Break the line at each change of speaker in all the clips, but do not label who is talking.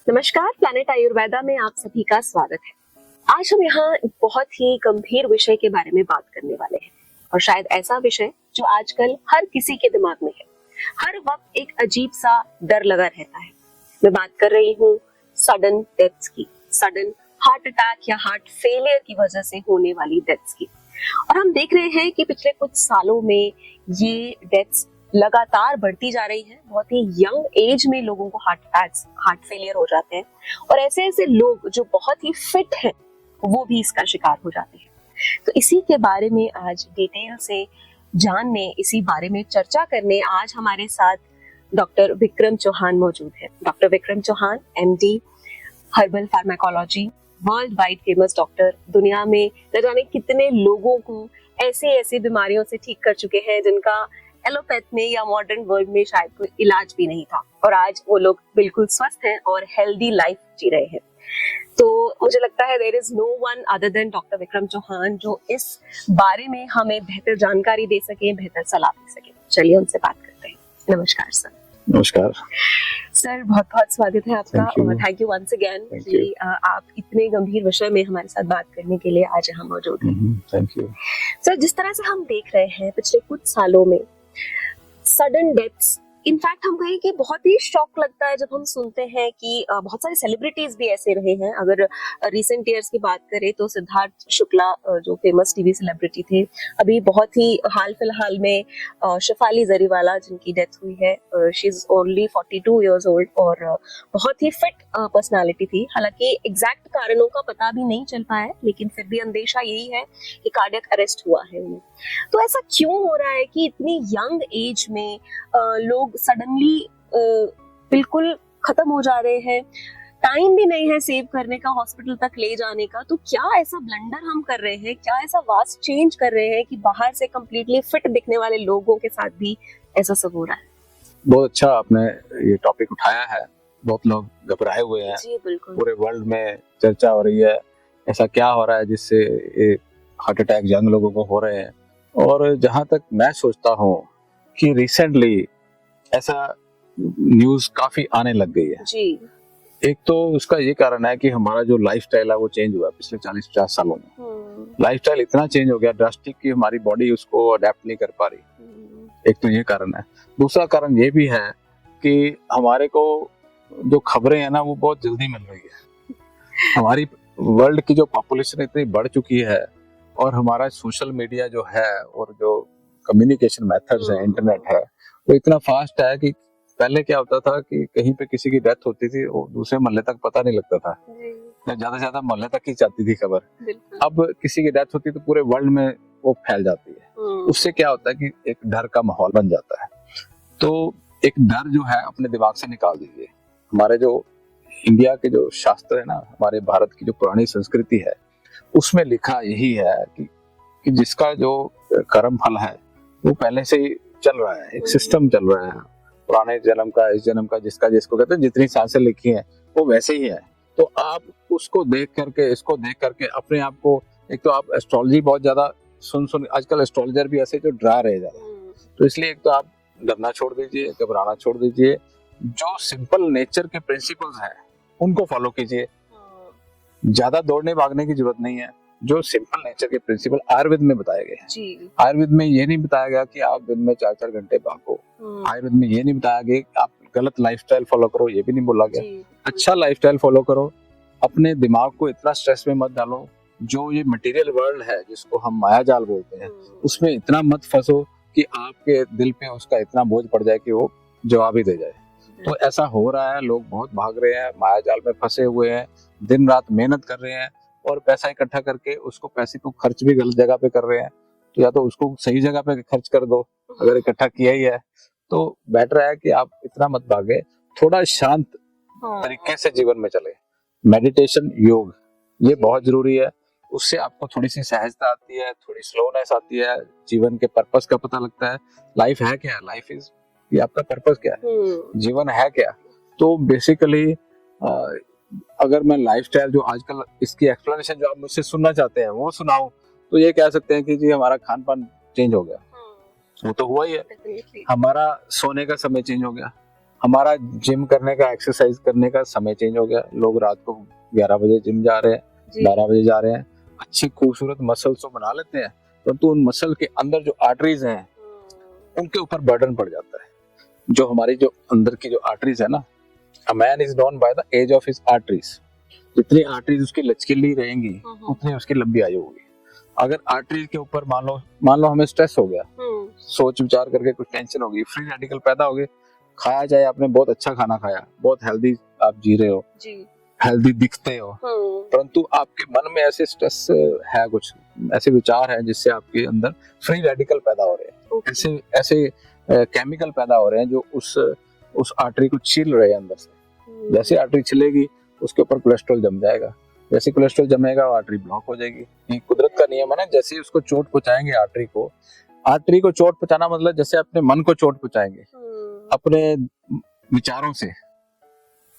नमस्कार, प्लैनेट आयुर्वेदा में आप सभी का स्वागत है। आज हम यहाँ एक बहुत ही गंभीर विषय के बारे में बात करने वाले हैं और शायद ऐसा विषय जो आजकल हर किसी के दिमाग में है। हर वक्त एक अजीब सा डर लगा रहता है। मैं बात कर रही हूँ सडन डेथ्स की, सडन हार्ट अटैक या हार्ट फेलियर की वजह से होने वाली डेथ्स की। और हम देख रहे हैं कि पिछले कुछ सालों में ये डेथ्स लगातार बढ़ती जा रही है। बहुत ही यंग एज में लोगों को हार्ट अटैक्स, हार्ट फेलियर हो जाते हैं और ऐसे ऐसे लोग जो बहुत ही फिट हैं वो भी इसका शिकार हो जाते हैं। तो इसी के बारे में आज डिटेल से जानने, इसी बारे में चर्चा करने आज हमारे साथ डॉक्टर विक्रम चौहान मौजूद है। Doctor Vikram Chauhan MD, herbal pharmacology, world wide famous doctor, दुनिया में न जाने कितने लोगों को ऐसी ऐसी बीमारियों से ठीक कर चुके हैं जिनका एलोपैथ में या मॉडर्न वर्ल्ड में शायद कोई इलाज भी नहीं था, और आज वो लोग बिल्कुल स्वस्थ हैं और हेल्दी लाइफ जी रहे हैं। तो मुझे लगता है there is no one other than doctor Vikram Chauhan जो इस बारे में हमें बेहतर जानकारी दे सके, बेहतर सलाह दे सके। चलिए उनसे बात करते हैं। नमस्कार सर।
नमस्कार
सर, बहुत बहुत स्वागत है आपका और थैंक यू वंस अगेन कि आप इतने गंभीर विषय में हमारे साथ बात करने के लिए आज यहाँ मौजूद हैं।
Thank you
sir. जिस तरह से हम देख रहे हैं पिछले कुछ सालों में सडन डेथ्स, इनफैक्ट हम कहें कि बहुत ही शॉक लगता है जब हम सुनते हैं कि बहुत सारे सेलिब्रिटीज भी ऐसे रहे हैं। अगर रिसेंट ईयर्स की बात करें तो सिद्धार्थ शुक्ला जो फेमस टीवी सेलिब्रिटी थे, अभी बहुत ही हाल फिलहाल में शेफाली जरीवाला जिनकी डेथ हुई है, she is only 42 years old और बहुत ही फिट पर्सनालिटी थी। हालांकि एग्जैक्ट कारणों का पता भी नहीं चल पाया है, लेकिन फिर भी अंदेशा यही है कि कार्डियक अरेस्ट हुआ है उन्हें। तो ऐसा क्यों हो रहा है कि इतनी यंग एज में लोग सडनली बिल्कुल खत्म हो जा रहे हैं? टाइम भी नहीं है सेव करने का, हॉस्पिटल तक ले जाने का। तो क्या ऐसा ब्लंडर हम कर रहे हैं, क्या ऐसा वास्ट चेंज कर रहे हैं कि बाहर से कंप्लीटली फिट दिखने वाले लोगों के साथ भी ऐसा सब हो रहा है?
बहुत अच्छा आपने ये टॉपिक उठाया है। बहुत लोग घबराए हुए हैं।
जी बिल्कुल।
पूरे वर्ल्ड में चर्चा हो रही है ऐसा क्या हो रहा है जिससे ये हार्ट अटैक यंग लोगों को हो रहे हैं। और जहां तक मैं सोचता हूँ कि रिसेंटली ऐसा न्यूज काफी आने लग गई है
जी।
एक तो उसका ये कारण है कि हमारा जो लाइफस्टाइल है वो चेंज हुआ पिछले 40-50 सालों में। लाइफस्टाइल इतना चेंज हो गया ड्रास्टिक कि हमारी बॉडी उसको अडेप्ट नहीं कर पा रही। एक तो ये कारण है। दूसरा कारण ये भी है कि हमारे को जो खबरें है ना वो बहुत जल्दी मिल रही है। हमारी वर्ल्ड की जो पॉपुलेशन इतनी बढ़ चुकी है और हमारा सोशल मीडिया जो है और जो कम्युनिकेशन मेथड्स है, इंटरनेट है, वो इतना फास्ट है कि पहले क्या होता था कि कहीं पे किसी की डेथ होती थी वो दूसरे मोहल्ले तक पता नहीं लगता था, ज्यादा से ज्यादा मोहल्ले तक ही जाती थी खबर। अब किसी की डेथ होती तो पूरे वर्ल्ड में वो फैल जाती है। उससे क्या होता है कि एक डर का माहौल बन जाता है। तो एक डर जो है अपने दिमाग से निकाल दीजिए। हमारे जो इंडिया के जो शास्त्र है ना, हमारे भारत की जो पुरानी संस्कृति है, उसमें लिखा यही है कि जिसका जो कर्म फल है वो पहले से ही चल रहा है, एक सिस्टम चल रहा है पुराने जन्म का, इस जन्म का, जिसका जिसको कहते हैं, जितनी सांसें लिखी हैं वो वैसे ही है। तो आप उसको देख करके, इसको देख करके अपने आप को, एक तो आप एस्ट्रोलॉजी बहुत ज्यादा सुन आजकल एस्ट्रोलॉजर भी ऐसे जो डरा रहे ज्यादा, तो इसलिए एक तो आप डरना छोड़ दीजिए, घबराना छोड़ दीजिए। जो सिंपल नेचर के प्रिंसिपल्स हैं उनको फॉलो कीजिए। ज्यादा दौड़ने भागने की जरूरत नहीं है। जो सिंपल नेचर के प्रिंसिपल आयुर्वेद में बताए गए हैं, आयुर्वेद में ये नहीं बताया गया कि आप दिन में 4-4 घंटे भागो। आयुर्वेद में ये नहीं बताया गया कि आप गलत लाइफस्टाइल फॉलो करो, ये भी नहीं बोला गया। अच्छा लाइफस्टाइल फॉलो करो, अपने दिमाग को इतना स्ट्रेस में मत डालो। जो ये मटेरियल वर्ल्ड है जिसको हम माया जाल बोलते हैं, उसमें इतना मत फंसो कि आपके दिल पे उसका इतना बोझ पड़ जाए कि वो जवाब ही दे जाए। तो ऐसा हो रहा है, लोग बहुत भाग रहे हैं, माया जाल में फंसे हुए हैं, दिन रात मेहनत कर रहे हैं और पैसा इकट्ठा करके उसको पैसे को खर्च भी गलत जगह पे कर रहे हैं। तो या तो उसको सही जगह पे खर्च कर दो, अगर इकट्ठा किया ही है तो बेटर है कि आप इतना मत भागे, थोड़ा शांत तरीके से जीवन में चले। मेडिटेशन, योग, ये बहुत जरूरी है। उससे आपको थोड़ी सी सहजता आती है, थोड़ी स्लोनेस आती है, जीवन के पर्पस का पता लगता है। लाइफ है क्या, लाइफ इज, ये आपका पर्पस क्या है, जीवन है क्या। तो बेसिकली अगर मैं लाइफस्टाइल जो आजकल इसकी एक्सप्लेनेशन जो आप मुझसे सुनना चाहते हैं वो सुनाऊं, तो ये कह सकते हैं कि जी हमारा खान पान चेंज हो गया। वो तो हुआ ही है।
Definitely.
हमारा सोने का समय चेंज हो गया, हमारा जिम करने का, एक्सरसाइज करने का समय चेंज हो गया। लोग रात को 11 बजे जिम जा रहे हैं,
जी
12 बजे जा रहे हैं। अच्छी खूबसूरत मसल्स तो बना लेते हैं, परंतु उन मसल के अंदर जो आर्टरीज हैं उनके ऊपर बर्डन पड़ जाता है। जो हमारी जो अंदर की जो आर्टरीज है ना, a man is known by the age of his arteries. जितनी आर्टरीज उसकी लचकीली रहेंगी उतनी उसकी लंबी आयु होगी। अगर आर्टरीज के ऊपर मान लो हमें स्ट्रेस हो गया, सोच विचार करके कुछ टेंशन होगी, फ्री रेडिकल पैदा हो गए। खाया जाए, आपने बहुत अच्छा खाना खाया, बहुत हेल्दी आप जी रहे हो,
जी
हेल्दी दिखते हो, परंतु आपके मन में ऐसे स्ट्रेस है, कुछ ऐसे विचार है जिससे आपके अंदर फ्री रेडिकल पैदा हो रहे हैं।
Okay.
ऐसे ऐसे केमिकल पैदा हो रहे हैं जो उस आर्टरी को छील रहे हैं अंदर से। जैसे आर्टरी छिलेगी उसके ऊपर कोलेस्ट्रॉल जम जाएगा, जैसे कोलेस्ट्रॉल जमेगा आर्टरी ब्लॉक हो जाएगी। ये कुदरत का नियम है ना। जैसे ही उसको चोट पहुंचाएंगे आर्टरी को चोट पहुंचाना मतलब जैसे अपने मन को चोट पहुंचाएंगे अपने विचारों से।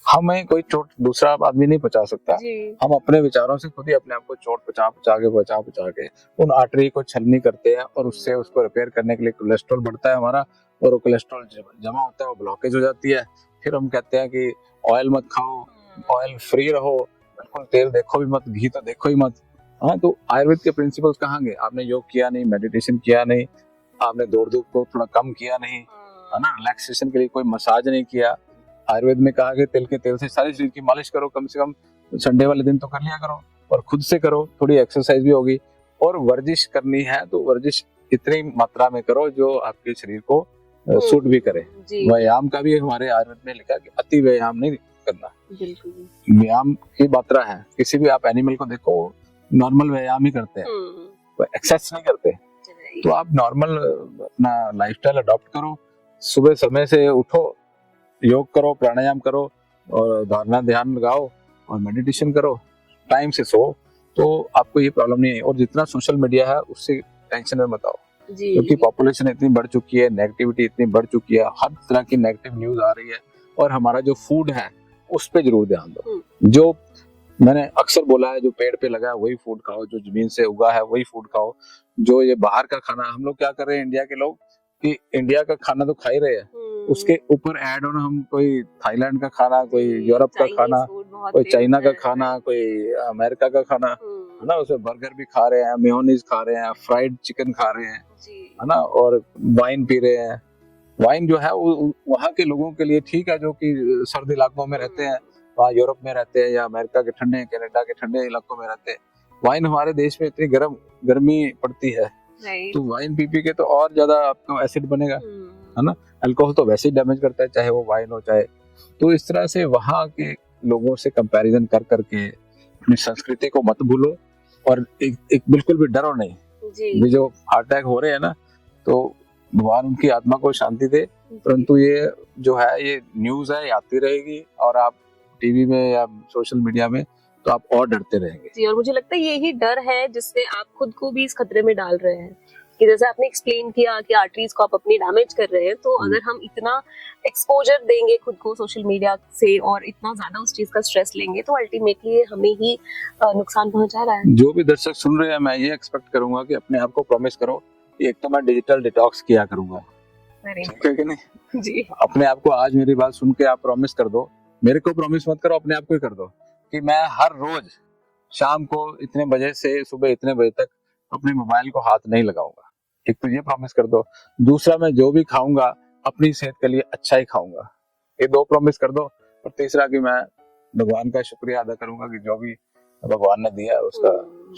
हमें कोई चोट दूसरा आदमी नहीं पहुंचा सकता, हम अपने विचारों से खुद ही अपने आप को चोट पहुंचा के उन आर्टरी को छलनी करते हैं, और उससे उसको रिपेयर करने के लिए कोलेस्ट्रॉल बढ़ता है हमारा, और वो कोलेस्ट्रॉल जमा होता है, वो ब्लॉकेज हो जाती है। फिर हम कहते हैं कि ऑयल मत खाओ, ऑयल फ्री रहो, बिल्कुल तेल देखो भी मत, घी तो देखो ही मत। हाँ, तो आयुर्वेद के प्रिंसिपल्स कहाँ गए? आपने योग किया नहीं, मेडिटेशन किया नहीं, आपने दौड़ धूप को थोड़ा कम किया नहीं, है ना, रिलैक्सेशन के लिए कोई मसाज नहीं किया। आयुर्वेद में कहा कि तिल के तेल से सारी शरीर की मालिश करो, कम से कम संडे वाले दिन तो कर लिया करो, और खुद से करो, थोड़ी एक्सरसाइज भी होगी। और वर्जिश करनी है तो वर्जिश इतनी मात्रा में करो जो आपके शरीर को सूट भी करे। व्यायाम का भी हमारे आयुर्वेद में लिखा कि अति व्यायाम नहीं करना। व्यायाम की मात्रा है, किसी भी आप एनिमल को देखो नॉर्मल व्यायाम ही करते हैं, एक्सेस नहीं करते। तो आप नॉर्मल अपना लाइफस्टाइल अडॉप्ट करो, सुबह समय से उठो, योग करो, प्राणायाम करो, और धारणा ध्यान लगाओ, और मेडिटेशन करो, टाइम से सो, तो आपको ये प्रॉब्लम नहीं है। और जितना सोशल मीडिया है उससे टेंशन में मत आओ, क्योंकि पॉपुलेशन इतनी बढ़ चुकी है, नेगेटिविटी इतनी बढ़ चुकी है, हर तरह की नेगेटिव न्यूज आ रही है। और हमारा जो फूड है उस पे जरूर ध्यान दो। जो मैंने अक्सर बोला है, जो पेड़ पे लगा है वही फूड खाओ, जो जमीन से उगा है वही फूड खाओ। जो ये बाहर का खाना, हम लोग क्या कर रहे हैं इंडिया के लोग, कि इंडिया का खाना तो खा ही रहे हैं, उसके ऊपर ऐड ऑन हम कोई थाईलैंड का खाना, कोई यूरोप का खाना, कोई चाइना का खाना, कोई अमेरिका का खाना, है ना, उसमें बर्गर भी खा रहे हैं, मेयोनीज खा रहे हैं, फ्राइड चिकन खा रहे हैं, है ना, और वाइन पी रहे हैं। वाइन जो है वो वहाँ के लोगों के लिए ठीक है, जो कि सर्द इलाकों में रहते हैं, वहाँ यूरोप में रहते हैं, या अमेरिका के ठंडे, कनाडा के ठंडे इलाकों में रहते हैं। वाइन हमारे देश में इतनी गर्मी पड़ती है, तो वाइन पी के तो और ज्यादा आपको एसिड बनेगा, है ना। अल्कोहल तो वैसे ही डैमेज करता है, चाहे वो वाइन हो चाहे। तो इस तरह से वहाँ के लोगों से कंपैरिजन कर करके अपनी संस्कृति को मत भूलो, और एक बिल्कुल भी डरो नहीं। ये जो हार्ट अटैक हो रहे हैं ना, तो भगवान उनकी आत्मा को शांति दे, परंतु ये जो है ये न्यूज है, ये आती रहेगी, और आप टीवी में या सोशल मीडिया में तो आप और डरते रहेंगे।
जी, और मुझे लगता है यही डर है जिससे आप खुद को भी इस खतरे में डाल रहे हैं, कि जैसे आपने एक्सप्लेन किया कि आर्टरीज को आप अपनी डैमेज कर रहे हैं। तो अगर हम इतना एक्सपोजर देंगे खुद को सोशल मीडिया से, और इतना ज्यादा उस चीज का स्ट्रेस लेंगे, तो अल्टीमेटली हमें ही नुकसान पहुंचा रहा है।
जो भी दर्शक सुन रहे हैं, मैं ये एक्सपेक्ट करूंगा कि अपने आप को प्रॉमिस करो, एक तो मैं डिजिटल डिटॉक्स किया करूंगा, ठीक है कि नहीं
जी।
अपने आप को आज मेरी बात सुन के आप प्रॉमिस कर दो, मेरे को प्रॉमिस मत करो, अपने आप को ही कर दो कि मैं हर रोज शाम को इतने बजे से सुबह इतने बजे तक अपने मोबाइल को हाथ नहीं लगाऊंगा। एक तो ये प्रॉमिस कर दो। दूसरा, मैं जो भी खाऊंगा अपनी सेहत के लिए अच्छा ही खाऊंगा। ये 2 प्रॉमिस कर दो। और तीसरा कि मैं भगवान का शुक्रिया अदा करूंगा कि जो भी भगवान ने दिया उसका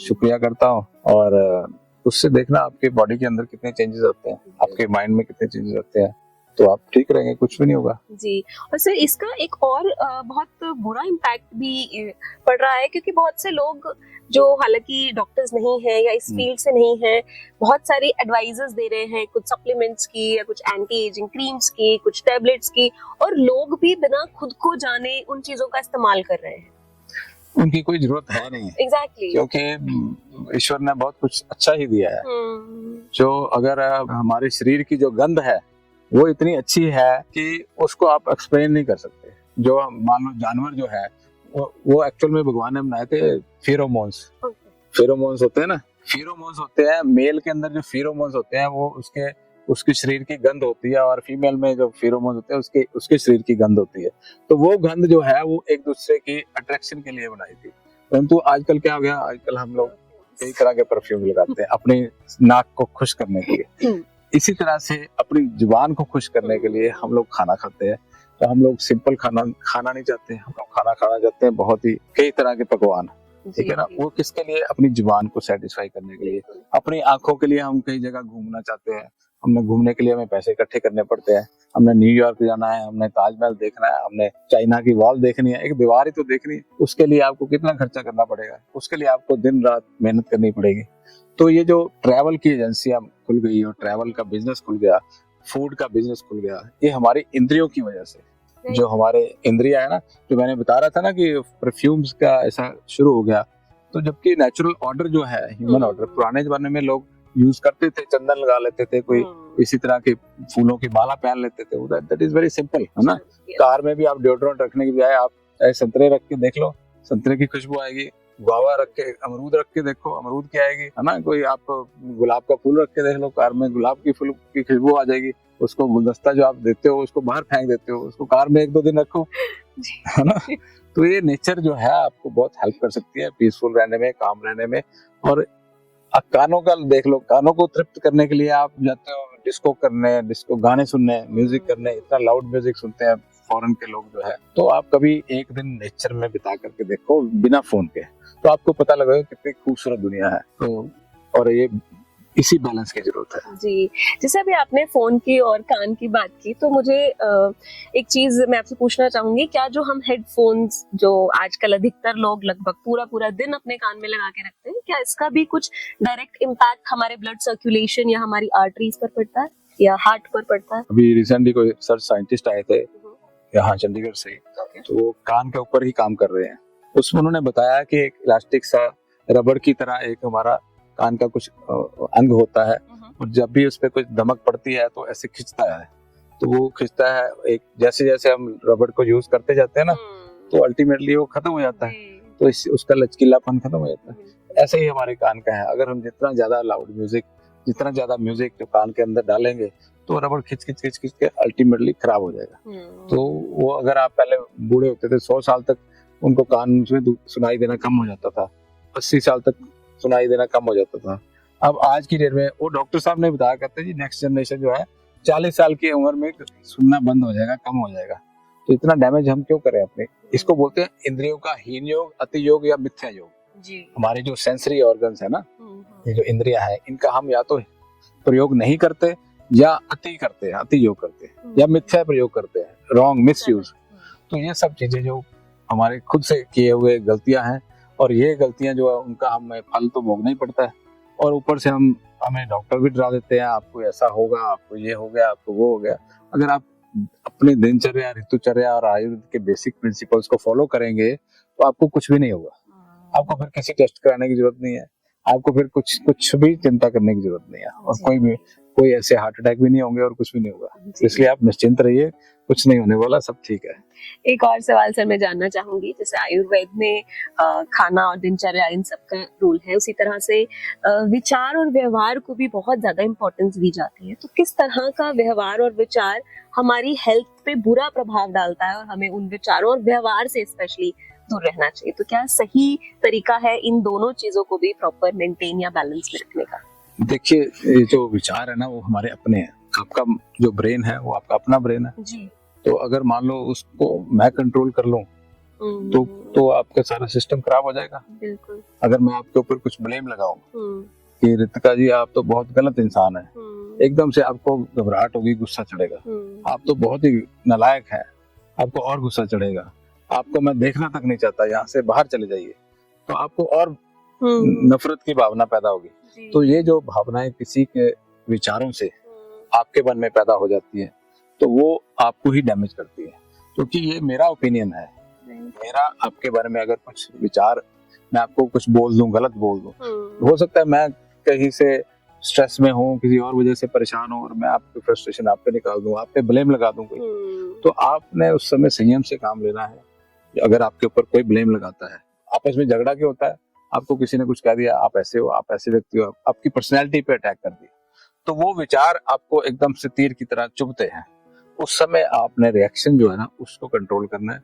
शुक्रिया करता हूँ। और उससे देखना आपके बॉडी के अंदर कितने चेंजेस आते हैं, आपके माइंड में कितने चेंजेस आते हैं, तो आप ठीक रहेंगे, कुछ भी नहीं होगा।
जी। और सर इसका एक और बहुत बुरा इम्पैक्ट भी पड़ रहा है, क्योंकि बहुत से लोग जो हालांकि डॉक्टर्स नहीं है या इस फील्ड से नहीं है, बहुत सारी एडवाइजेस दे रहे हैं, कुछ सप्लीमेंट्स की या कुछ एंटी एजिंग क्रीम्स की, कुछ टैबलेट्स की, और लोग भी बिना खुद को जाने उन चीजों का इस्तेमाल कर रहे हैं।
उनकी कोई जरूरत है नहीं।
Exactly.
क्योंकि ईश्वर ने बहुत कुछ अच्छा ही दिया है। जो अगर हमारे शरीर की जो गंध है वो इतनी अच्छी है कि उसको आप एक्सप्लेन नहीं कर सकते। जो मान लो जानवर जो है वो एक्चुअल में भगवान ने बनाए थे फेरोमोन्स। फेरोमोन्स होते हैं ना, फेरोमोन्स होते हैं मेल के अंदर, जो फेरोमोन्स होते हैं वो उसके शरीर की गंध होती है, और फीमेल में जो फेरोमोन होते हैं उसके उसके शरीर की गंध होती है। तो वो गंध जो है वो एक दूसरे की अट्रैक्शन के लिए बनाई थी। परंतु आजकल क्या हो गया, आजकल हम लोग कई तरह के परफ्यूम लगाते हैं अपनी नाक को खुश करने के लिए। इसी तरह से अपनी जुबान को खुश करने के लिए हम लोग खाना खाते हैं। तो हम लोग सिंपल खाना खाना नहीं चाहते, हम लोग खाना खाना चाहते हैं बहुत ही कई तरह के पकवान, ठीक है ना। वो किसके लिए, अपनी जुबान को सेटिस्फाई करने के लिए। अपनी आंखों के लिए हम कई जगह घूमना चाहते हैं, हमने घूमने के लिए हमें पैसे इकट्ठे करने पड़ते हैं। हमने न्यूयॉर्क जाना है, हमने ताजमहल देखना है, हमने चाइना की वॉल देखनी है, एक दीवार ही तो देखनी है, उसके लिए आपको कितना खर्चा करना पड़ेगा, उसके लिए आपको दिन रात मेहनत करनी पड़ेगी। तो ये जो ट्रैवल की एजेंसियां खुल गई और ट्रैवल का बिजनेस खुल गया, फूड का बिजनेस खुल गया, ये हमारी इंद्रियों की वजह से। जो हमारे इंद्रिया है ना, जो मैंने बता रहा था ना कि परफ्यूम्स का ऐसा शुरू हो गया, तो जबकि नेचुरल ऑर्डर जो है, ह्यूमन ऑर्डर, पुराने जमाने में लोग यूज करते थे, चंदन लगा लेते थे, कोई इसी तरह के फूलों की माला पहन लेते थे, दैट इज वेरी सिंपल, है ना। कार में भी आप डिओड्रेंट रखने की बजाय आप चाहे संतरे रख के देख लो, संतरे की खुशबू आएगी। गुआवा रख के, अमरूद रख के देखो, अमरूद की आएगी, है ना। कोई आप गुलाब का फूल रख के देख लो, कार में गुलाब की फूल की खुशबू आ जाएगी। उसको गुलदस्ता जो आप देते हो उसको बाहर फेंक देते हो, उसको कार में 1-2 दिन रखो, है ना। तो ये नेचर जो है आपको बहुत हेल्प कर सकती है पीसफुल रहने में, काम रहने में। और कानों का देख लो, कानों को तृप्त करने के लिए आप जाते हो डिस्को करने, डिस्को गाने सुनने, म्यूजिक करने, इतना लाउड म्यूजिक सुनते हैं फॉरेन के लोग जो है। तो आप कभी एक दिन नेचर में बिता करके देखो बिना फोन के, तो आपको पता लगेगा कितनी खूबसूरत दुनिया है। तो और ये इसी बैलेंस की जरूरत है
जी। जैसे अभी आपने फोन की और कान की बात की, तो मुझे एक चीज मैं आपसे पूछना चाहूंगी, क्या जो हम हेडफोन्स जो आजकल अधिकतर लोग लगभग पूरा पूरा दिन अपने कान में लगा के रखते हैं, क्या इसका भी कुछ डायरेक्ट इम्पैक्ट हमारे ब्लड सर्कुलेशन या हमारी आर्टरीज पर पड़ता है या हार्ट पर पड़ता है?
अभी रिसेंटली कोई सर्च साइंटिस्ट आए थे यहाँ चंडीगढ़ से, तो वो कान के ऊपर ही काम कर रहे हैं। उसमें उन्होंने बताया कि एक इलास्टिक सा रबड़ की तरह एक हमारा कान का कुछ अंग होता है, और जब भी उस पर कुछ दमक पड़ती है तो ऐसे खिंचता है। तो वो खिंचता है, एक जैसे जैसे हम रबड़ को यूज करते जाते हैं ना, तो अल्टीमेटली वो खत्म हो जाता है, तो उसका लचकीलापन खत्म हो जाता है। ऐसे ही हमारे कान का है, अगर हम जितना ज्यादा लाउड म्यूजिक, जितना ज्यादा म्यूजिक जो कान के अंदर डालेंगे, तो रबड़ खिंच खिंच खिंच खिंच के अल्टीमेटली खराब हो जाएगा। तो वो अगर आप पहले बूढ़े होते थे 100 साल तक उनको कान में सुनाई देना कम हो जाता था, 80 साल तक सुनाई देना कम हो जाता था। अब आज की डेट में वो डॉक्टर साहब ने बताया, कहते हैं जी नेक्स्ट जनरेशन जो है 40 साल की उम्र में सुनना बंद हो जाएगा, कम हो जाएगा। तो इतना डैमेज हम क्यों करें अपने? इसको बोलते हैं इंद्रियों का हीन योग, अति योग या मिथ्या योग जी। हमारे जो सेंसरी ऑर्गन्स है ना, ये जो इंद्रियां हैं, इनका हम या तो प्रयोग नहीं करते या अति करते हैं, अति योग करते हैं, या मिथ्या प्रयोग करते हैं, रॉन्ग मिसयूज। तो ये सब चीजें जो हमारे खुद से किए हुए गलतियां हैं, और ये गलतियां जो है उनका हमें फल तो भोगना ही पड़ता है। और ऊपर से हमें डॉक्टर भी डरा देते हैं, आपको ऐसा होगा, आपको ये हो गया, आपको वो हो गया। अगर आप अपनी दिनचर्या, ऋतुचर्या और आयुर्वेद के बेसिक प्रिंसिपल्स को फॉलो करेंगे तो आपको कुछ भी नहीं होगा। आपको फिर किसी टेस्ट कराने की जरूरत नहीं है, आपको फिर कुछ भी चिंता करने की जरूरत नहीं है, और कोई ऐसे हार्ट अटैक भी नहीं होंगे और कुछ भी नहीं होगा। इसलिए आप निश्चिंत रहिए, कुछ नहीं होने वाला, सब ठीक है।
एक और सवाल सर मैं जानना चाहूंगी, जैसे आयुर्वेद में खाना और दिनचर्या इन सब का रूल है, उसी तरह से विचार और व्यवहार को भी बहुत ज्यादा इम्पोर्टेंस दी जाती है। तो किस तरह का व्यवहार और विचार हमारी हेल्थ पे बुरा प्रभाव डालता है, और हमें उन विचारों और व्यवहार से स्पेशली दूर रहना चाहिए? तो क्या सही तरीका है इन दोनों चीजों को भी प्रॉपर मेंटेन या बैलेंस में रखने का?
देखिए, ये जो विचार है ना वो हमारे अपने हैं। आपका जो ब्रेन है वो आपका अपना ब्रेन है जी। तो अगर मान लो उसको मैं कंट्रोल कर लूं तो आपका सारा सिस्टम खराब हो जाएगा। बिल्कुल। अगर मैं आपके ऊपर कुछ ब्लेम लगाऊं कि रितिका जी आप तो बहुत गलत इंसान है, एकदम से आपको घबराहट होगी, गुस्सा चढ़ेगा। आप तो बहुत ही नालायक है, आपको और गुस्सा चढ़ेगा, आपको मैं देखना तक नहीं चाहता, यहाँ से बाहर चले जाइए, तो आपको और नफरत की भावना पैदा होगी। तो ये जो भावनाएं किसी के विचारों से आपके मन में पैदा हो जाती है, तो वो आपको ही डैमेज करती है। क्योंकि ये मेरा ओपिनियन है, मेरा आपके बारे में अगर कुछ विचार, मैं आपको कुछ बोल दूं, गलत बोल दूं, हो सकता है मैं कहीं से स्ट्रेस में हूँ, किसी और वजह से परेशान हूँ, और मैं आपकी फ्रस्ट्रेशन आप पे निकाल दूं, आप पे ब्लेम लगा दूं कोई, तो आपने उस समय संयम से काम लेना है। अगर आपके ऊपर कोई ब्लेम लगाता है, आपस में झगड़ा क्यों होता है? आपको किसी ने कुछ कह दिया, आप ऐसे हो, आप ऐसे व्यक्ति हो, आपकी पर्सनैलिटी पे अटैक कर दिया, तो वो विचार आपको एकदम से तीर की तरह चुभते हैं। उस समय आपने रिएक्शन जो है ना उसको कंट्रोल करना है।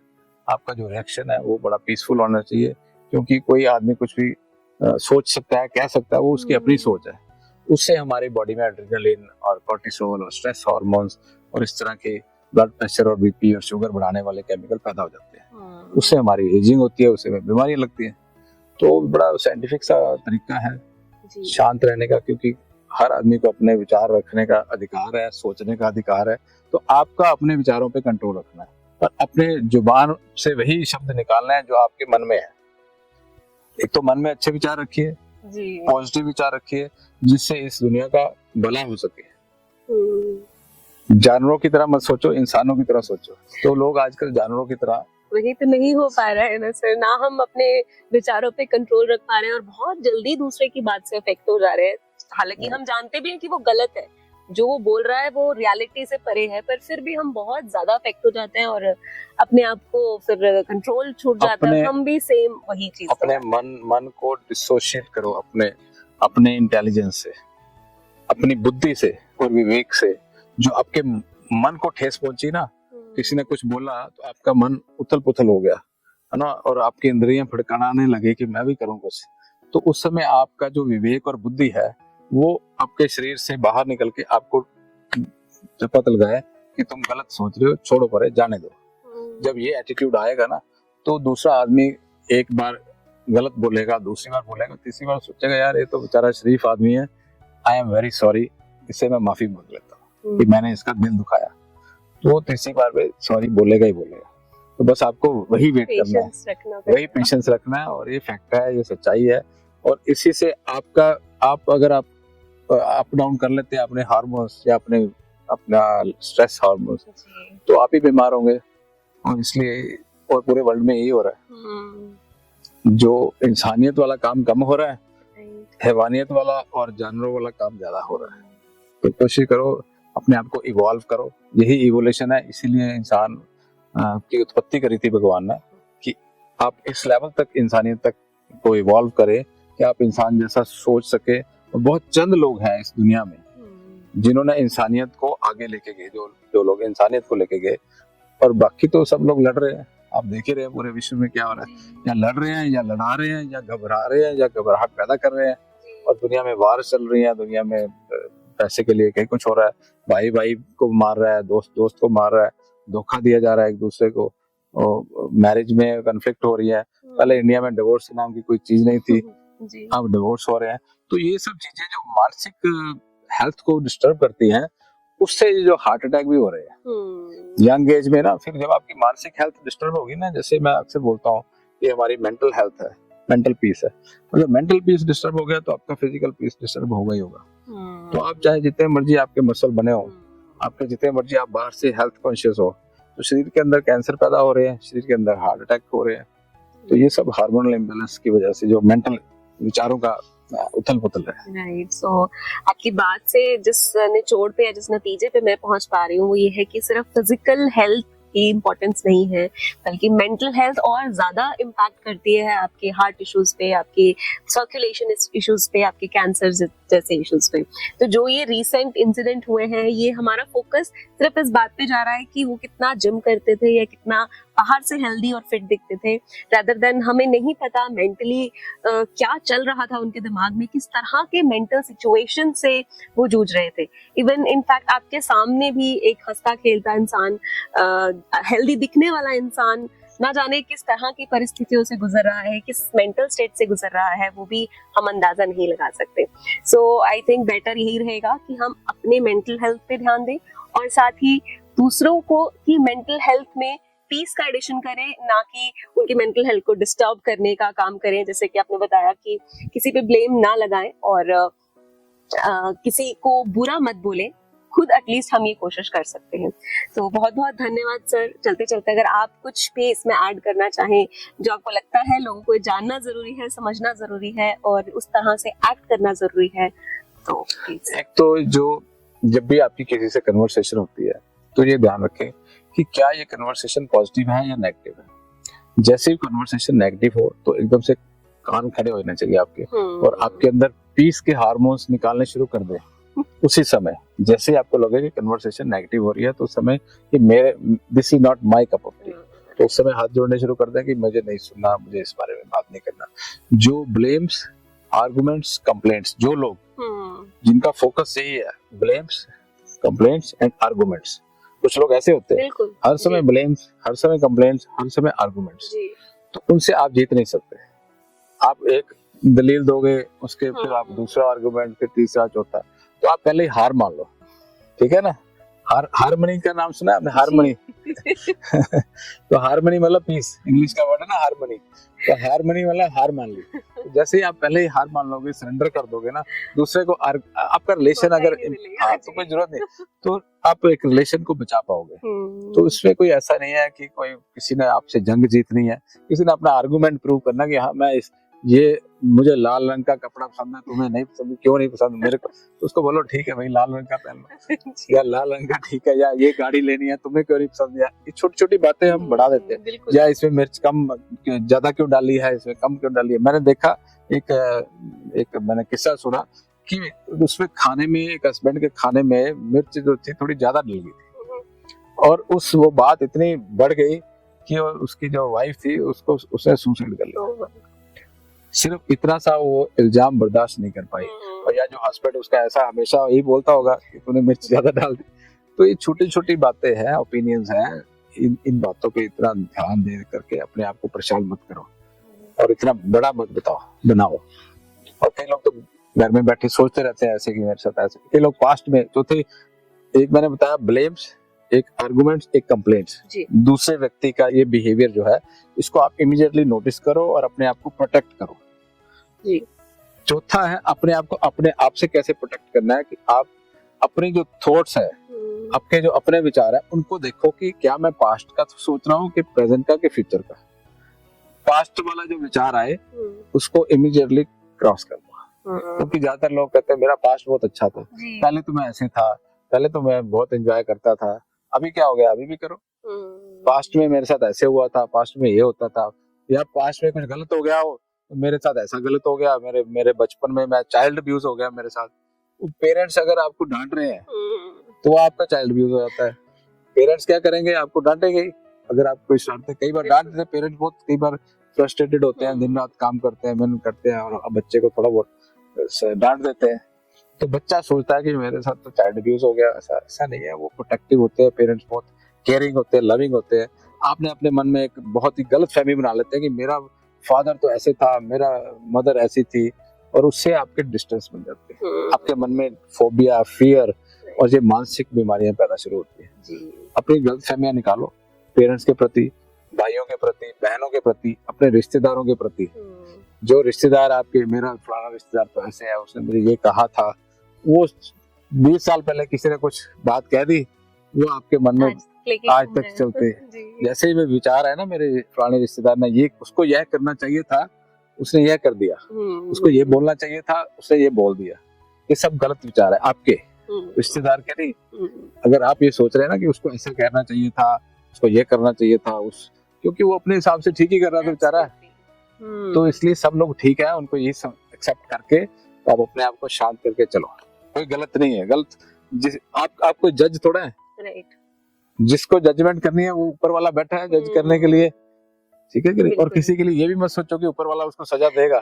आपका जो रिएक्शन है वो बड़ा पीसफुल होना चाहिए, क्योंकि कोई आदमी कुछ भी सोच सकता है, कह सकता है, वो उसकी अपनी सोच है। उससे हमारी बॉडी में एड्रेनलिन और कोर्टिसोल और स्ट्रेस हार्मोन्स और इस तरह के ब्लड प्रेशर और बीपी और शुगर बढ़ाने वाले केमिकल पैदा हो जाते हैं। उससे हमारी एजिंग होती है, उससे बीमारियां लगती हैं। तो बड़ा साइंटिफिक सा तरीका है शांत रहने का, क्योंकि हर आदमी को अपने विचार रखने का अधिकार है, सोचने का अधिकार है। तो आपका अपने विचारों पे कंट्रोल रखना है और अपने जुबान से वही शब्द निकालना है जो आपके मन में है। एक तो मन में अच्छे विचार रखिए, पॉजिटिव विचार रखिए, जिससे इस दुनिया का भला हो सके। जानवरों की तरह मत सोचो, इंसानों की तरह सोचो। तो लोग आजकल जानवरों की तरह,
वही तो नहीं हो पा रहा है ना सर, ना हम अपने विचारों पे कंट्रोल रख पा रहे हैं और बहुत जल्दी दूसरे की बात से अफेक्ट हो जा रहे हैं। हालांकि हम जानते भी हैं कि वो गलत है, जो वो बोल रहा है वो रियलिटी से परे है, पर फिर भी हम बहुत ज्यादा अफेक्ट हो जाते हैं और अपने आप को फिर कंट्रोल छूट जाता है। हम भी सेम वही चीज
अपने मन को डिसोशिएट करो अपने इंटेलिजेंस से, अपनी बुद्धि से और विवेक से। जो आपके मन को ठेस पहुंची ना, किसी ने कुछ बोला तो आपका मन उथल पुथल हो गया है ना, और आपकी इंद्रियां फड़काने लगे कि मैं भी करूं कुछ, तो उस समय आपका जो विवेक और बुद्धि है वो आपके शरीर से बाहर निकल के आपको पता लगाए कि तुम गलत सोच रहे हो, छोड़ो परे, जाने दो। जब ये एटीट्यूड आएगा ना, तो दूसरा आदमी एक बार गलत बोलेगा, दूसरी बार बोलेगा, तीसरी बार सोचेगा यार ये तो बेचारा शरीफ आदमी है, आई एम वेरी सॉरी, इससे मैं माफी मांग लेता हूँ कि मैंने इसका दिल दुखाया। तो वो तीसरी बार में सॉरी बोलेगा ही बोलेगा। तो बस आपको वही वेट करना है, वही पेशेंस रखना है, और ये फैक्ट है, ये सच्चाई है। और इसी से आप अगर अप डाउन कर लेते हैं अपने हार्मोन्स या अपना स्ट्रेस हार्मोन्स, तो आप ही बीमार होंगे। और इसलिए और पूरे वर्ल्ड में यही हो रहा है, जो इंसानियत वाला काम कम हो रहा है, हैवानियत वाला और जानवरों वाला काम ज्यादा हो रहा है। तो कोशिश करो अपने आप को इवॉल्व करो, यही इवोल्यूशन है। इसीलिए इंसान की उत्पत्ति करी थी भगवान ने, कि आप इस लेवल तक इंसानियत तक को इवॉल्व करें कि आप इंसान जैसा सोच सके। और बहुत चंद लोग हैं इस दुनिया में जिन्होंने इंसानियत को आगे लेके गए, जो लोग इंसानियत को लेके गए, और बाकी तो सब लोग लड़ रहे हैं। आप देख ही रहे हैं पूरे विश्व में क्या हो रहा है, या लड़ रहे हैं, या लड़ा रहे हैं, या घबरा रहे हैं, या घबराहट पैदा कर रहे हैं। और दुनिया में वार चल रही है, दुनिया में पैसे के लिए कहीं कुछ हो रहा है, भाई भाई को मार रहा है, दोस्त दोस्त को मार रहा है, धोखा दिया जा रहा है एक दूसरे को, मैरिज में कन्फ्लिक्ट हो रही है। पहले इंडिया में डिवोर्स नाम की कोई चीज नहीं थी, अब डिवोर्स हो रहे हैं। तो ये सब चीजें जो मानसिक हेल्थ को डिस्टर्ब करती हैं, उससे जो हार्ट अटैक भी हो रहे हैं यंग एज में ना। फिर जब आपकी मानसिक हेल्थ डिस्टर्ब होगी ना, जैसे मैं अक्सर बोलता हूँ कि हमारी मेंटल हेल्थ है, मेंटल पीस है, मतलब मेंटल पीस डिस्टर्ब हो गया तो आपका फिजिकल पीस डिस्टर्ब होगा ही होगा। तो आप चाहे जितने मर्जी आपके मसल बने हो, आपके जितने मर्जी आप बाहर से हेल्थ कॉन्शियस हो, तो शरीर के अंदर कैंसर पैदा हो रहे हैं, शरीर के अंदर हार्ट अटैक हो रहे हैं। तो ये सब हार्मोनल इम्बैलेंस की वजह से जो मेंटल विचारों का उथल पुथल है।
राइट। सो आपकी बात से जिस निचोड़ पे या जिस नतीजे पे मैं पहुंच पा रही हूँ वो ये है कि सिर्फ फिजिकल हेल्थ की इम्पोर्टेंस नहीं है, बल्कि मेंटल हेल्थ और ज्यादा इम्पैक्ट करती है आपके हार्ट इश्यूज पे, आपके सर्कुलेशन इश्यूज पे, आपके कैंसर जैसे इश्यूज पे। तो जो ये रीसेंट इंसिडेंट हुए हैं, ये हमारा फोकस सिर्फ इस बात पे जा रहा है कि वो कितना जिम करते थे या कितना बाहर से हेल्दी और फिट दिखते थे, रादर देन हमें नहीं पता मेंटली क्या चल रहा था उनके दिमाग में, किस तरह के मेंटल सिचुएशन से वो जूझ रहे थे। इवन इनफैक्ट आपके सामने भी एक हंसता खेलता इंसान, हेल्दी दिखने वाला इंसान, ना जाने किस तरह की परिस्थितियों से गुजर रहा है, किस मेंटल स्टेट से गुजर रहा है, वो भी हम अंदाजा नहीं लगा सकते। सो आई थिंक बेटर यही रहेगा कि हम अपने मेंटल हेल्थ पे ध्यान दें और साथ ही दूसरों को की मेंटल हेल्थ में पीस का एडिशन करें, ना कि उनकी मेंटल हेल्थ को डिस्टर्ब करने का काम करें। जैसे कि आपने बताया कि किसी पे ब्लेम ना लगाएं और किसी को बुरा मत बोलें, खुद एटलीस्ट हम ये कोशिश कर सकते हैं। तो बहुत बहुत धन्यवाद सर। चलते चलते अगर आप कुछ भी इसमें ऐड करना चाहें जो आपको लगता है लोगों को जानना जरूरी है, समझना जरूरी है और उस तरह से एक्ट करना जरूरी है, तो प्लीज।
एक तो जो जब भी आपकी किसी से कन्वर्सेशन होती है तो ये ध्यान रखें कि क्या ये कन्वर्सेशन पॉजिटिव है या नेगेटिव है। जैसे ही कन्वर्सेशन नेगेटिव हो तो एकदम से कान खड़े होने चाहिए आपके, और आपके अंदर पीस के हार्मोन्स निकालने शुरू कर दें। उसी समय जैसे ही आपको लगे कि कन्वर्सेशन नेगेटिव हो रही है, तो उस समय कि मेरे this is not my cup of T, तो उस समय हाथ जोड़ने शुरू कर दें कि मुझे नहीं सुनना, मुझे इस बारे में बात नहीं करना। जो ब्लेम्स, आर्गुमेंट्स, कंप्लेंट्स, जो लोग जिनका फोकस यही है, ब्लेम्स, कंप्लेंट्स एंड आर्गुमेंट्स, कुछ लोग ऐसे होते हैं हर समय ब्लेम्स, हर समय कंप्लेंट्स, हर समय आर्गुमेंट्स, तो उनसे आप जीत नहीं सकते। आप एक दलील दोगे, उसके फिर आप दूसरा आर्गुमेंट, फिर तीसरा, चौथा, तो आप पहले ही हार मान लो, ठीक है ना। हारमनी का नाम सुना है आपने? हारमनी तो हारमनी मतलब पीस, इंग्लिश का वर्ड है ना हारमनी, तो हारमनी मतलब हार मान ली। तो जैसे ही आप पहले ही हार मान लोगे, सरेंडर कर दोगे ना दूसरे को, आपका रिलेशन अगर तो कोई जरूरत नहीं, तो आप एक रिलेशन को बचा पाओगे। तो इसमें कोई ऐसा नहीं है कि कोई किसी ने आपसे जंग जीतनी है, किसी ने अपना आर्गुमेंट प्रूव करना कि हाँ मैं ये मुझे लाल रंग का कपड़ा पसंद है, तुम्हें नहीं पसंद, क्यों नहीं पसंद मेरे को, तो उसको बोलो ठीक है भाई लाल रंग का पहन लो, या लाल रंग का ठीक है, या ये गाड़ी लेनी है, तुम्हें क्यों नहीं पसंद, या ये छोटी छोटी बातें हम बढ़ा देते हैं, या इसमें मिर्च कम ज्यादा क्यों डाली है, इसमें कम क्यों डाली है। मैंने देखा एक मैंने किस्सा सुना कि उसमें खाने में, एक हस्बैंड के खाने में मिर्च जो थी थोड़ी ज्यादा डल गई थी, और वो बात इतनी बढ़ गई कि उसकी जो वाइफ थी उसको उसने सुसाइड कर लिया। सिर्फ इतना सा वो इल्जाम बर्दाश्त नहीं कर पाई, और या जो हस्बैंड उसका ऐसा हमेशा यही बोलता होगा कि तूने मिर्च ज्यादा डाल दी। तो ये छोटी छोटी बातें हैं, ओपिनियंस हैं, इन बातों पे इतना ध्यान दे करके अपने आप को परेशान मत करो और इतना बड़ा मत बनाओ। और कई लोग तो घर में बैठे सोचते रहते हैं ऐसे कि मेरे साथ ऐसे, कई लोग पास्ट में जो थे, एक मैंने बताया ब्लेम्स, एक आर्गुमेंट्स, एक कंप्लेंट्स, दूसरे व्यक्ति का ये बिहेवियर जो है इसको आप इमीडिएटली नोटिस करो और अपने आप को प्रोटेक्ट करो। चौथा है अपने आप को अपने आप से कैसे प्रोटेक्ट करना है, कि आप अपने जो थॉट्स है, आपके जो अपने विचार है, उनको देखो कि क्या मैं पास्ट का तो सोच रहा हूँ कि प्रेजेंट का कि फ्यूचर का। पास्ट वाला जो विचार आए उसको इमीडिएटली क्रॉस कर दो, क्योंकि ज्यादातर लोग कहते हैं मेरा पास्ट बहुत अच्छा था, पहले तो मैं ऐसे था, पहले तो मैं बहुत एंजॉय करता था, अभी क्या हो गया, अभी भी करो। पास्ट में मेरे साथ ऐसे हुआ था, पास्ट में ये होता था, या पास्ट में कुछ गलत हो गया हो, मेरे साथ ऐसा गलत हो गया, मेरे बचपन में मैं चाइल्ड अब्यूज हो गया मेरे साथ। पेरेंट्स अगर आपको डांट रहे हैं तो वो आपका चाइल्ड अब्यूज हो जाता है। पेरेंट्स क्या करेंगे, आपको डांटेंगे ही अगर आप कोई डांटते। कई बार डांट देते पेरेंट्स, बहुत कई बार फ्रस्ट्रेटेड होते हैं, दिन रात काम करते हैं, मेहनत करते हैं, और बच्चे को थोड़ा बहुत डांट देते हैं, तो बच्चा सोचता है कि मेरे साथ तो चाइल्ड अब्यूज हो गया। ऐसा नहीं है, वो प्रोटेक्टिव होते हैं पेरेंट्स, बहुत केयरिंग होते हैं, लविंग होते हैं। आपने अपने मन में एक बहुत ही गलत फहमी बना लेते हैं कि मेरा फादर तो ऐसे था, मेरा मदर ऐसी थी, और उससे आपके डिस्टेंस बन जाते हैं, आपके मन में फोबिया, फियर और ये मानसिक बीमारियां पैदा शुरू होती है। अपनी गलत फहमियां निकालो पेरेंट्स के प्रति, भाइयों के प्रति, बहनों के प्रति, अपने रिश्तेदारों के प्रति। जो रिश्तेदार आपके, मेरा फलाना रिश्तेदार तो ऐसे है, उसने मुझे ये कहा था, वो 20 साल पहले किसी ने कुछ बात कह दी, वो आपके मन में आज तक चलते हैं। जैसे ही वे विचार है ना, मेरे पुराने रिश्तेदार ने ये, उसको यह करना चाहिए था, उसने यह कर दिया, उसको ये बोलना चाहिए था, उसने ये बोल दिया, ये सब गलत विचार है आपके, रिश्तेदार के नहीं। अगर आप ये सोच रहे हैं ना कि उसको ऐसा कहना चाहिए था, उसको ये करना चाहिए था, क्योंकि वो अपने हिसाब से ठीक ही कर रहा था बेचारा, तो इसलिए सब लोग ठीक है, उनको ये सब एक्सेप्ट करके तो आप अपने आप को शांत करके चलो। कोई गलत नहीं है, गलत आप कोई जज थोड़ा है, जिसको जजमेंट करनी है वो ऊपर वाला बैठा है जज करने के लिए, ठीक है कि नहीं। और किसी के लिए ये भी मत सोचो कि ऊपर वाला उसको सजा देगा,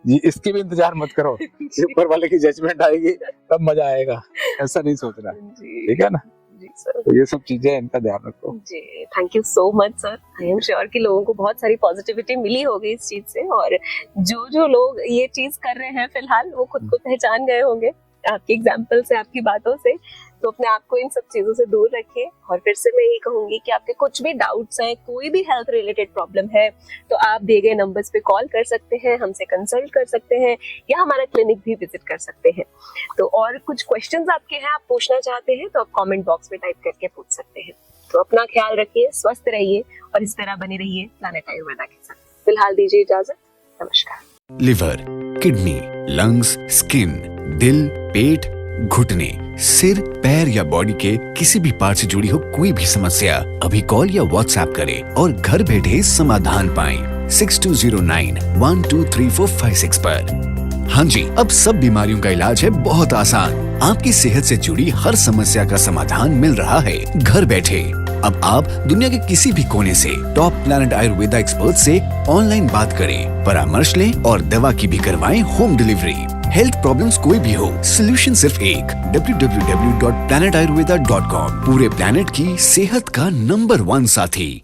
जी इसकी भी इंतजार मत करो, ऊपर वाले की जजमेंट आएगी तब मजा आएगा, ऐसा नहीं सोचना, ठीक है ना जी सर। तो ये सब चीजें, इनका ध्यान रखो
जी। Thank you so much sir. I am sure कि लोगों को बहुत सारी पॉजिटिविटी मिली होगी इस चीज से, और जो लोग ये चीज कर रहे हैं फिलहाल वो खुद को पहचान गए होंगे आपके एग्जाम्पल से, आपकी बातों से। तो अपने आप को इन सब चीजों से दूर रखिए। और फिर से मैं यही कहूंगी कि आपके कुछ भी डाउट्स हैं, कोई भी हेल्थ रिलेटेड प्रॉब्लम है, तो आप दिए गए नंबर्स पे कॉल कर सकते हैं, हमसे कंसल्ट कर सकते हैं, या हमारा क्लिनिक भी विजिट कर सकते हैं। तो और कुछ क्वेश्चंस आपके हैं, आप पूछना चाहते हैं, तो आप कमेंट बॉक्स में टाइप करके पूछ सकते हैं। तो अपना ख्याल रखिए, स्वस्थ रहिए, और इस तरह बने रहिए प्लैनेट आयुर्वेदा के साथ। फिलहाल दीजिए इजाजत, नमस्कार।
लिवर, किडनी, लंग्स, स्किन, दिल, पेट, घुटने, सिर, पैर या बॉडी के किसी भी पार्ट से जुड़ी हो कोई भी समस्या, अभी कॉल या व्हाट्सएप करें और घर बैठे समाधान पाएं 6209 123456 पर। हाँ जी, अब सब बीमारियों का इलाज है बहुत आसान। आपकी सेहत से जुड़ी हर समस्या का समाधान मिल रहा है घर बैठे। अब आप दुनिया के किसी भी कोने से टॉप प्लैनेट आयुर्वेदा एक्सपर्ट से ऑनलाइन बात करें, परामर्श लें और दवा की भी करवाएं होम डिलीवरी। हेल्थ प्रॉब्लम्स कोई भी हो, सोल्यूशन सिर्फ एक, www.planetayurveda.com। पूरे प्लैनेट की सेहत का नंबर 1 साथी।